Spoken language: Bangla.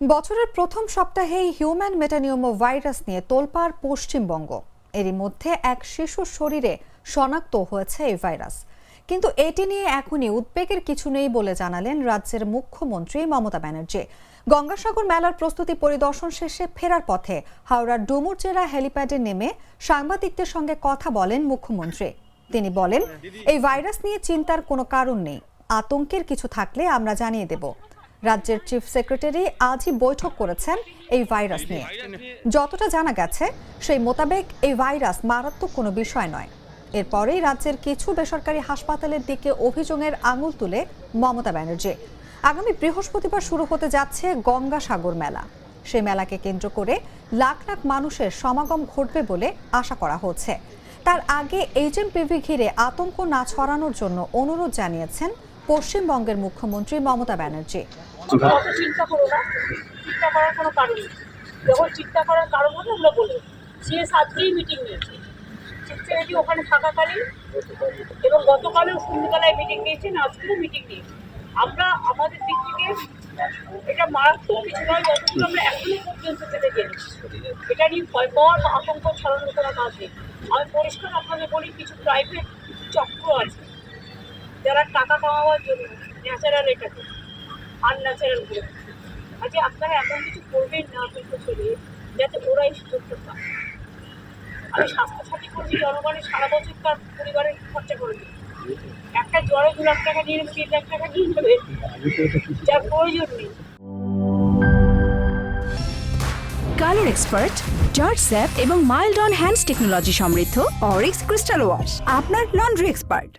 বছরের প্রথম সপ্তাহেই হিউম্যান মেটানিউমো ভাইরাস নিয়ে তোলপাড় পশ্চিমবঙ্গ। এরই মধ্যে এক শিশুর শরীরে শনাক্ত হয়েছে এই ভাইরাস, কিন্তু এটি নিয়ে এখনই উদ্বেগের কিছু নেই বলে জানালেন রাজ্যের মুখ্যমন্ত্রী মমতা ব্যানার্জি। গঙ্গাসাগর মেলার প্রস্তুতি পরিদর্শন শেষে ফেরার পথে হাওড়ার ডুমুরজেরা হেলিপ্যাডে নেমে সাংবাদিকদের সঙ্গে কথা বলেন মুখ্যমন্ত্রী। তিনি বলেন, এই ভাইরাস নিয়ে চিন্তার কোনো কারণ নেই, আতঙ্কের কিছু থাকলে আমরা জানিয়ে দেব। রাজ্যের চিফ সেক্রেটারি আজই বৈঠক করেছেন এই ভাইরাস নিয়ে। যতটা জানা গেছে সেই মোতাবেক এই ভাইরাস মারাত্মক কোনো বিষয় নয়। এরপরেই রাজ্যের কিছু বেসরকারি হাসপাতালের দিকে অভিযোগের আঙুল তুলে মমতা ব্যানার্জি। আগামী বৃহস্পতিবার শুরু হতে যাচ্ছে গঙ্গাসাগর মেলা। সেই মেলাকে কেন্দ্র করে লাখ লাখ মানুষের সমাগম ঘটবে বলে আশা করা হচ্ছে। তার আগে এইচএমপিভি ঘিরে আতঙ্ক না ছড়ানোর জন্য অনুরোধ জানিয়েছেন পশ্চিমবঙ্গের মুখ্যমন্ত্রী মমতা ব্যানার্জি। চিন্তা করো না, চিন্তা করার কোনো কারণ নেই। যখন চিন্তা করার কারণ হবে আমরা বলবো। সিএস আজকেই মিটিং নিয়েছে, সেক্রেটারি ওখানে থাকাকালীন, এবং গতকালেও সন্ধ্যাবেলায় মিটিং নিয়েছেন, আজকেও মিটিং নিয়েছে। আমরা আমাদের দিক থেকে এটা মারাত্মক কিছু নয়, যতটুকু আমরা এখনো পর্যন্ত যেতে জেনেছি। এটা নিয়ে ভয় পাওয়ার বা আতঙ্ক ছড়ানোর কোনো কাজ নেই। আমি পরিষ্কার আপনাদের বলি, কিছু প্রাইভেট চক্র আছে যারা টাকা কামাবার জন্য ন্যাচারাল এটাকে আনন্যাচারাল করে। আজকে আপনারা এমন কিছু করবেন না কিন্তু ছেড়ে, যাতে ওরাই সুযোগটা পায়। আমি স্বাস্থ্যসাথী করছি, জনগণের সারা বছর তার পরিবারের খরচা করে দিই। একটা জ্বরে 2 লাখ টাকা নিয়ে নেবে, 3 লাখ টাকা নিয়ে নেবে, যার প্রয়োজন নেই। কালার এক্সপার্ট, জর্জ স্যাপ এবং মাইল্ড অন হ্যান্ডস টেকনোলজি সমৃদ্ধ অরিক্স ক্রিস্টাল ওয়াশ আপনার লন্ড্রি এক্সপার্ট।